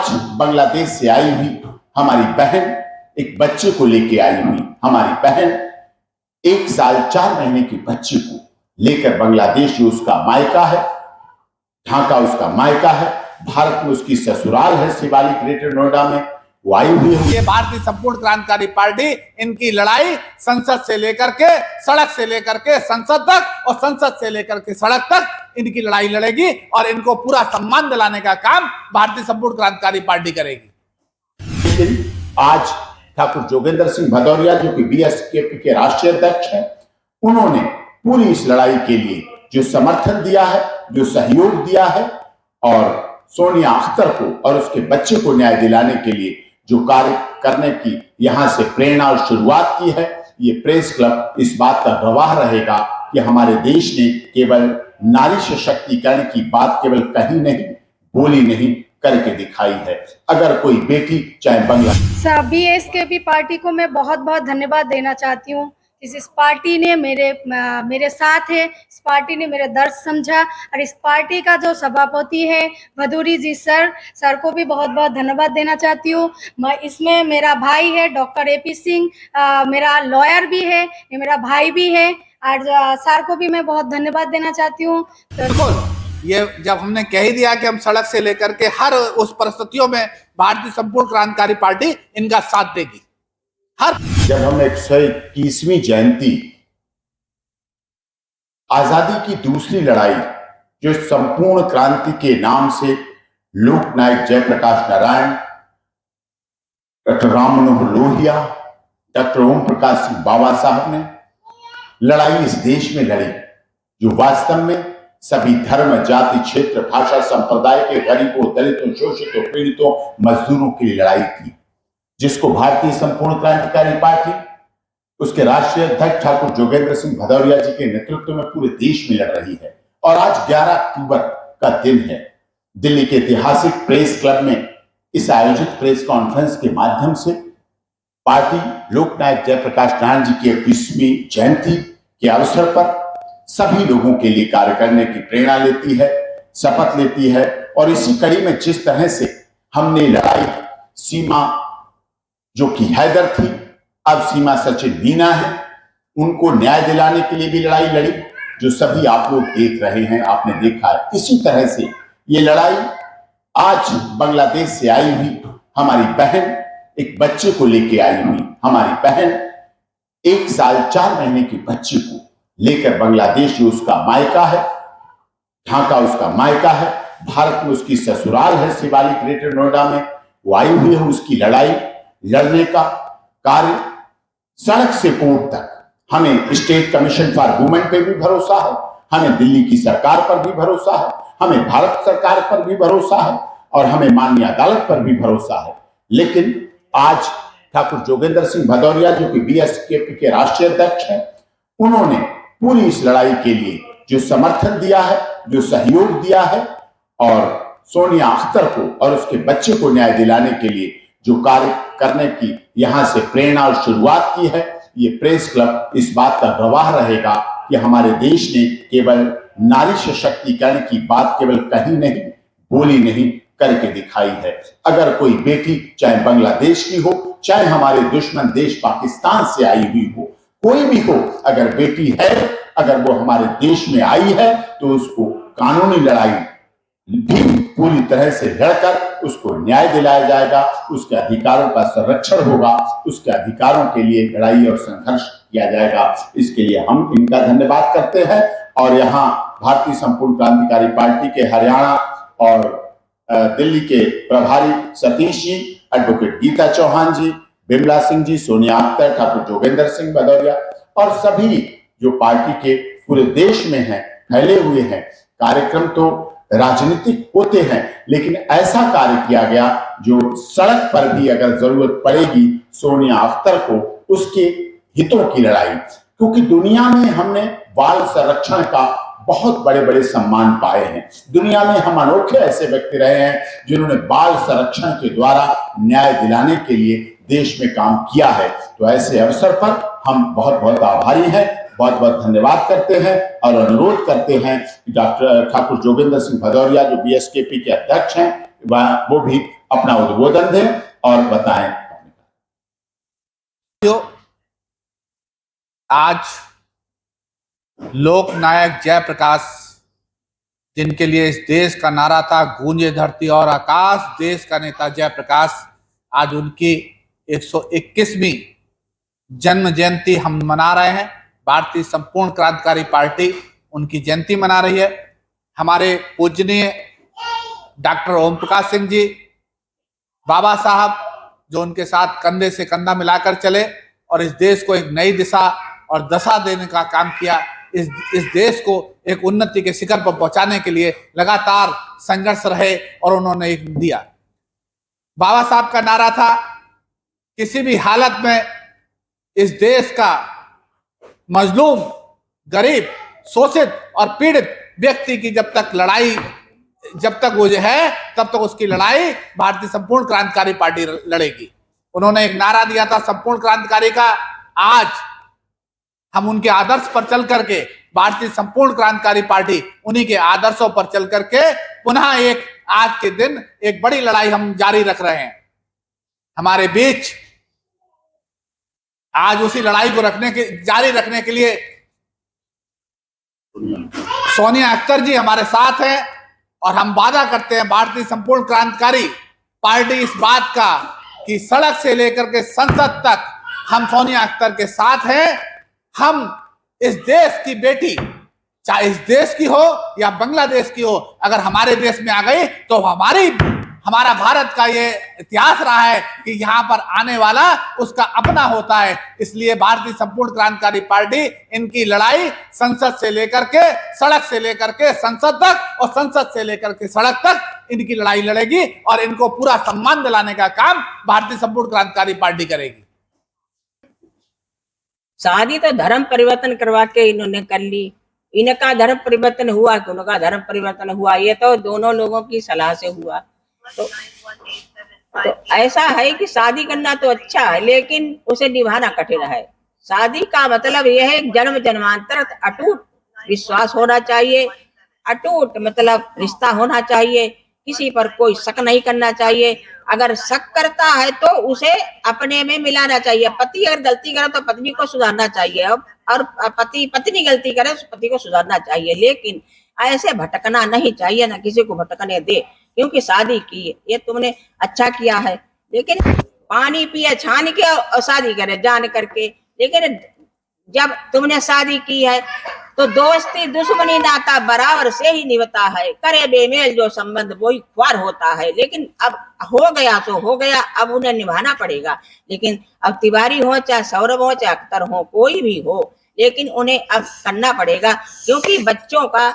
आज बांग्लादेश से आई हुई हमारी बहन, एक बच्चे को लेके आई हुई हमारी बहन, 1 साल 4 महीने की बच्चे को लेकर बांग्लादेश, जो उसका मायका है, ढाका उसका मायका है, भारत में उसकी ससुराल है शिवालिक ग्रेटर नोएडा में, वो आई हुई है। ये भारतीय संपूर्ण क्रांतिकारी पार्टी इनकी लड़ाई संसद से लेकर के सड़क से लेकर के संसद तक और संसद से लेकर के सड़क तक इनकी लड़ाई लड़ेगी और इनको पूरा सम्मान दिलाने का काम भारतीय संपूर्ण क्रांतिकारी पार्टी करेगी। लेकिन आज ठाकुर जोगेंद्र सिंह भदौरिया, जो कि बीएसकेपी के राष्ट्रीय अध्यक्ष हैं, उन्होंने पूरी इस लड़ाई के लिए जो समर्थन दिया है, जो सहयोग दिया है, और सोनिया अख्तर को और उसके बच्चे को न्याय दिलाने के लिए जो कार्य करने की यहां से प्रेरणा और शुरुआत की है, ये प्रेस क्लब इस बात का गवाह रहेगा कि हमारे देश ने केवल नारी सशक्तिकरण की बात केवल कही नहीं, बोली नहीं, करके दिखाई है। अगर कोई बेटी चाहे बांग्लादेश बीएसकेपी पार्टी को मैं बहुत बहुत धन्यवाद देना चाहती हूँ। इस पार्टी ने मेरे साथ है, इस पार्टी ने मेरे दर्द समझा, और इस पार्टी का जो सभापति है भदौरी जी सर को भी बहुत बहुत धन्यवाद देना चाहती हूँ। इसमें मेरा भाई है डॉक्टर एपी सिंह, मेरा लॉयर भी है, ये मेरा भाई भी है, और सर को भी मैं बहुत धन्यवाद देना चाहती हूँ। ये जब हमने कह ही दिया कि हम सड़क से लेकर के हर उस परिस्थितियों में भारतीय संपूर्ण क्रांतिकारी पार्टी इनका साथ देगी। जब हम 121वीं जयंती, आजादी की दूसरी लड़ाई, जो संपूर्ण क्रांति के नाम से लोक नायक जयप्रकाश नारायण, डॉक्टर राम मनोहर लोहिया, डॉक्टर ओम प्रकाश सिंह बाबा साहब ने लड़ाई इस देश में लड़ी, जो वास्तव में सभी धर्म, जाति, क्षेत्र, भाषा, संप्रदाय के गरीबों, दलितों, शोषितों, पीड़ितों, मजदूरों की लड़ाई थी, जिसको भारतीय संपूर्ण क्रांतिकारी पार्टी, उसके राष्ट्रीय अध्यक्ष ठाकुर जोगेंद्र सिंह भदौरिया जी के नेतृत्व में पूरे देश में लड़ रही है। और आज 11 अक्टूबर का दिन है। दिल्ली के ऐतिहासिक प्रेस क्लब में इस आयोजित प्रेस कॉन्फ्रेंस के माध्यम से पार्टी लोकनायक जयप्रकाश नारायण जी की 21वीं जयंती के अवसर पर सभी लोगों के लिए कार्य करने की प्रेरणा लेती है, शपथ लेती है। और इसी कड़ी में जिस तरह से हमने लड़ाई, सीमा जो कि हैदर थी, अब सीमा सचिन मीना है, उनको न्याय दिलाने के लिए भी लड़ाई लड़ी, जो सभी आप लोग देख रहे हैं, आपने देखा है। इसी तरह से ये लड़ाई आज बांग्लादेश से आई हुई हमारी बहन, एक बच्चे को लेके आई हुई हमारी बहन, 1 साल 4 महीने की बच्चे को लेकर बांग्लादेश, जो उसका मायका है, ढाका उसका मायका है, भारत में उसकी ससुराल है शिवालिक ग्रेटर नोएडा में, वो आई हुई है। उसकी लड़ाई लड़ने का कार्य सड़क से कोर्ट तक, हमें स्टेट कमीशन फॉर वुमेन पे भी भरोसा है, हमें दिल्ली की सरकार पर भी भरोसा है, हमें भारत सरकार पर भी भरोसा है, और हमें माननीय अदालत पर भी भरोसा है। लेकिन आज ठाकुर जोगेंद्र सिंह भदौरिया, जो कि बीएसकेपी के राष्ट्रीय अध्यक्ष हैं, उन्होंने पूरी इस लड़ाई के लिए जो समर्थन दिया है, जो सहयोग दिया है, और सोनिया अख्तर को और उसके बच्चे को न्याय दिलाने के लिए जो कार्य करने की यहां से प्रेरणा और शुरुआत की है, ये प्रेस क्लब इस बात का गवाह रहेगा कि हमारे देश ने केवल नारी सशक्तिकरण की बात केवल कही नहीं, बोली नहीं, करके दिखाई है। अगर कोई बेटी चाहे बांग्लादेश की हो, चाहे हमारे दुश्मन देश पाकिस्तान से आई हुई हो, कोई भी हो, अगर बेटी है, अगर वो हमारे देश में आई है, तो उसको कानूनी लड़ाई भी पूरी तरह से लड़कर उसको न्याय दिलाया जाएगा, उसके अधिकारों का संरक्षण होगा, उसके अधिकारों के लिए लड़ाई और संघर्ष किया जाएगा। इसके लिए हम इनका धन्यवाद करते हैं। और यहाँ भारतीय संपूर्ण क्रांतिकारी पार्टी के हरियाणा और दिल्ली के प्रभारी सतीश जी, एडवोकेट गीता चौहान जी, बिमला सिंह जी, सोनिया अख्तर, ठाकुर जोगेंद्र सिंह भदौरिया और सभी जो पार्टी के पूरे देश में हैं, फैले हुए हैं। कार्यक्रम तो राजनीतिक होते हैं, लेकिन ऐसा कार्य किया गया जो सड़क पर भी अगर जरूरत पड़ेगी सोनिया अख्तर को, उसके हितों की लड़ाई, क्योंकि दुनिया में हमने बाल संरक्षण का बहुत बड़े बड़े सम्मान पाए हैं। दुनिया में हम अनोखे ऐसे व्यक्ति रहे हैं जिन्होंने बाल संरक्षण के द्वारा न्याय दिलाने के लिए देश में काम किया है। तो ऐसे अवसर पर हम बहुत बहुत आभारी हैं, बहुत बहुत धन्यवाद करते हैं और अनुरोध करते हैं कि डॉक्टर ठाकुर जोगेंद्र सिंह भदौरिया, जो बीएसकेपी के अध्यक्ष हैं, वो भी अपना उद्बोधन दें और बताएं। आज लोक नायक जयप्रकाश, जिनके लिए इस देश का नारा था गूंजे धरती और आकाश, देश का नेता जयप्रकाश, आज उनकी 121वीं जन्म जयंती हम मना रहे हैं। भारतीय संपूर्ण क्रांतिकारी पार्टी उनकी जयंती मना रही है। हमारे पूजनीय डॉक्टर ओम प्रकाश सिंह जी, बाबा साहब, जो उनके साथ कंधे से कंधा मिलाकर चले और इस देश को एक नई दिशा और दशा देने का काम किया, इस देश को एक उन्नति के शिखर पर पहुंचाने के लिए लगातार संघर्ष रहे और उन्होंने एक दिया। बाबा साहब का नारा था, किसी भी हालत में इस देश का मजलूम, गरीब, शोषित और पीड़ित व्यक्ति की जब तक वो है, तब तक उसकी लड़ाई भारतीय संपूर्ण क्रांतिकारी पार्टी लड़ेगी। उन्होंने एक नारा दिया था संपूर्ण क्रांतिकारी का। आज हम उनके आदर्श पर चल करके, भारतीय संपूर्ण क्रांतिकारी पार्टी उन्हीं के आदर्शों पर चल करके पुनः आज के दिन एक बड़ी लड़ाई हम जारी रख रहे हैं। हमारे बीच आज उसी लड़ाई को जारी रखने के लिए सोनिया अख्तर जी हमारे साथ हैं और हम वादा करते हैं भारतीय संपूर्ण क्रांतिकारी पार्टी इस बात का कि सड़क से लेकर के संसद तक हम सोनिया अख्तर के साथ हैं। हम इस देश की बेटी, चाहे इस देश की हो या बांग्लादेश की हो, अगर हमारे देश में आ गई तो हमारा भारत का ये इतिहास रहा है कि यहाँ पर आने वाला उसका अपना होता है। इसलिए भारतीय संपूर्ण क्रांतिकारी पार्टी इनकी लड़ाई संसद से लेकर के सड़क से लेकर के संसद तक और संसद से लेकर के सड़क तक इनकी लड़ाई लड़ेगी और इनको पूरा सम्मान दिलाने का काम भारतीय संपूर्ण क्रांतिकारी पार्टी करेगी। शादी तो धर्म परिवर्तन करवा के इन्होंने कर ली। इनका धर्म परिवर्तन हुआ कि उनका धर्म परिवर्तन हुआ, ये तो दोनों लोगों की सलाह से हुआ। तो ऐसा है कि शादी करना तो अच्छा है, लेकिन उसे निभाना कठिन है। शादी का मतलब यह है जन्म जन्मांतर अटूट विश्वास होना चाहिए, अटूट मतलब रिश्ता होना चाहिए, किसी पर कोई शक नहीं करना चाहिए। अगर शक करता है तो उसे अपने में मिलाना चाहिए। पति अगर गलती करे तो पत्नी को सुधारना चाहिए और पत्नी गलती करे तो पति को सुधारना चाहिए, लेकिन ऐसे भटकना नहीं चाहिए, ना किसी को भटकने दे। क्योंकि शादी की ये तुमने अच्छा किया है, लेकिन पानी पिए छान के और शादी करे जान करके। लेकिन जब तुमने शादी की है तो दोस्ती दुश्मनी नाता बराबर से ही निभता है। करे बेमेल जो संबंध वही ख्वार होता है। लेकिन अब हो गया तो हो गया, अब उन्हें निभाना पड़ेगा। लेकिन अब तिवारी हो चाहे सौरभ हो चाहे अख्तर हो, कोई भी हो, लेकिन उन्हें अब करना पड़ेगा। क्योंकि बच्चों का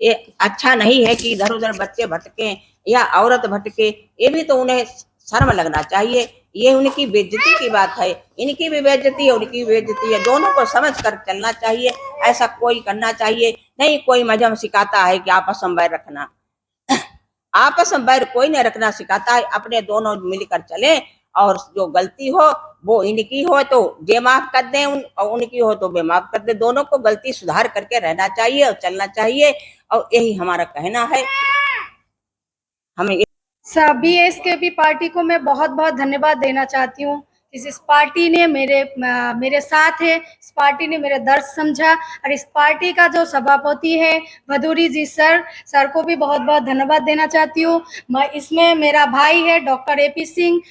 ये अच्छा नहीं है कि इधर उधर बच्चे भटके या औरत भटके। ये भी तो उन्हें शर्म लगना चाहिए। ये उनकी बेइज्जती की बात है, इनकी भी बेइज्जती है, उनकी बेइज्जती है। दोनों को समझ कर चलना चाहिए। ऐसा कोई करना चाहिए नहीं। कोई मजहब सिखाता है कि आपस में बैर रखना, आपस में बैर कोई नहीं रखना सिखाता है। अपने दोनों मिलकर चले और जो गलती हो वो इनकी हो तो बेमाफ कर दें, उनकी हो तो बेमाफ कर दें। दोनों को गलती सुधार करके रहना चाहिए और चलना चाहिए, और यही हमारा कहना है। हमें बीएसकेपी पार्टी को मैं बहुत बहुत धन्यवाद देना चाहती हूँ। इस पार्टी ने मेरे साथ है, इस पार्टी ने मेरे दर्द समझा, और इस पार्टी का जो सभापति है भदौरी जी सर को भी बहुत बहुत धन्यवाद देना चाहती हूँ। मैं इसमें मेरा भाई है डॉक्टर AP सिंह,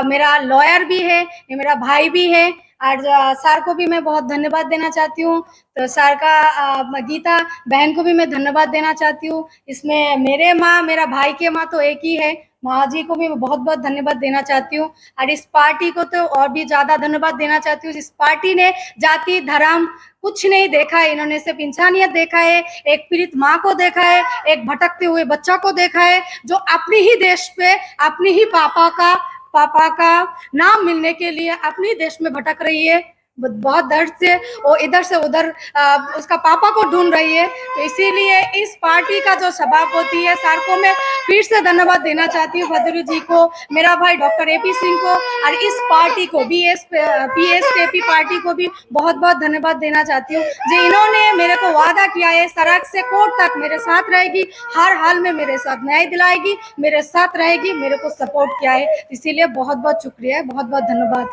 मेरा लॉयर भी है, ये मेरा भाई भी है, और सर को भी मैं बहुत धन्यवाद देना चाहती हूँ। तो सर का गीता बहन को भी मैं धन्यवाद देना चाहती हूँ। इसमें मेरे माँ, मेरा भाई के माँ तो एक ही है, माँ जी को भी मैं बहुत बहुत धन्यवाद देना चाहती हूँ। और इस पार्टी को तो और भी ज्यादा धन्यवाद देना चाहती हूँ। इस पार्टी ने जाति धर्म कुछ नहीं देखा है, इन्होंने सिर्फ इंसानियत देखा है। एक पीड़ित माँ को देखा है, एक भटकते हुए बच्चा को देखा है, जो अपने ही देश पे अपने ही पापा का नाम मिलने के लिए अपने देश में भटक रही है। बहुत दर्द से वो इधर से उधर उसका पापा को ढूंढ रही है। तो इसीलिए इस पार्टी का जो सभापति है सर को मैं फिर से धन्यवाद देना चाहती हूँ, भदौरी जी को, मेरा भाई डॉक्टर AP सिंह को, और इस पार्टी को BSKP पार्टी को भी बहुत बहुत धन्यवाद देना चाहती हूँ जो इन्होंने मेरे को वादा किया है सड़क से कोर्ट तक मेरे साथ रहेगी, हर हाल में मेरे साथ न्याय दिलाएगी, मेरे साथ रहेगी, मेरे को सपोर्ट किया है। इसीलिए बहुत बहुत शुक्रिया है, बहुत बहुत धन्यवाद।